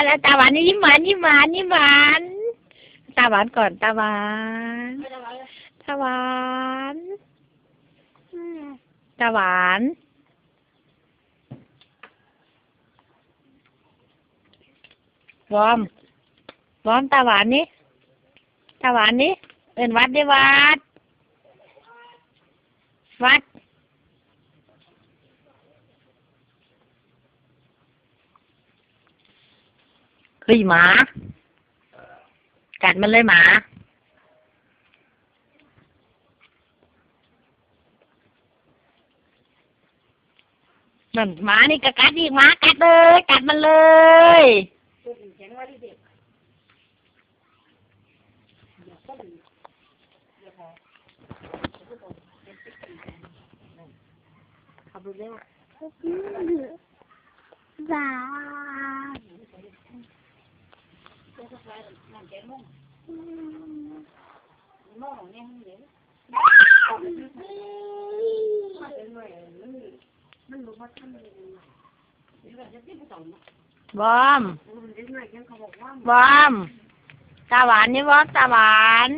แล้วตาหวานนี่ยิ้มหวานยิ้มหวานยิ้มหวานตาหวานก่อนตาหวานตาหวานตาหวานวอมวอมตาหวานนี่ตาหวานนี่เป็นวัดดิวัดวัดเฮ้ยหมากัดมันเลยหมานั่นหมานี่ก็กัดอีกหมากัดเลยกัดมันเลยขับรถเร็วบ้าบอมบอมตาหวานนี่บอมตาหวาน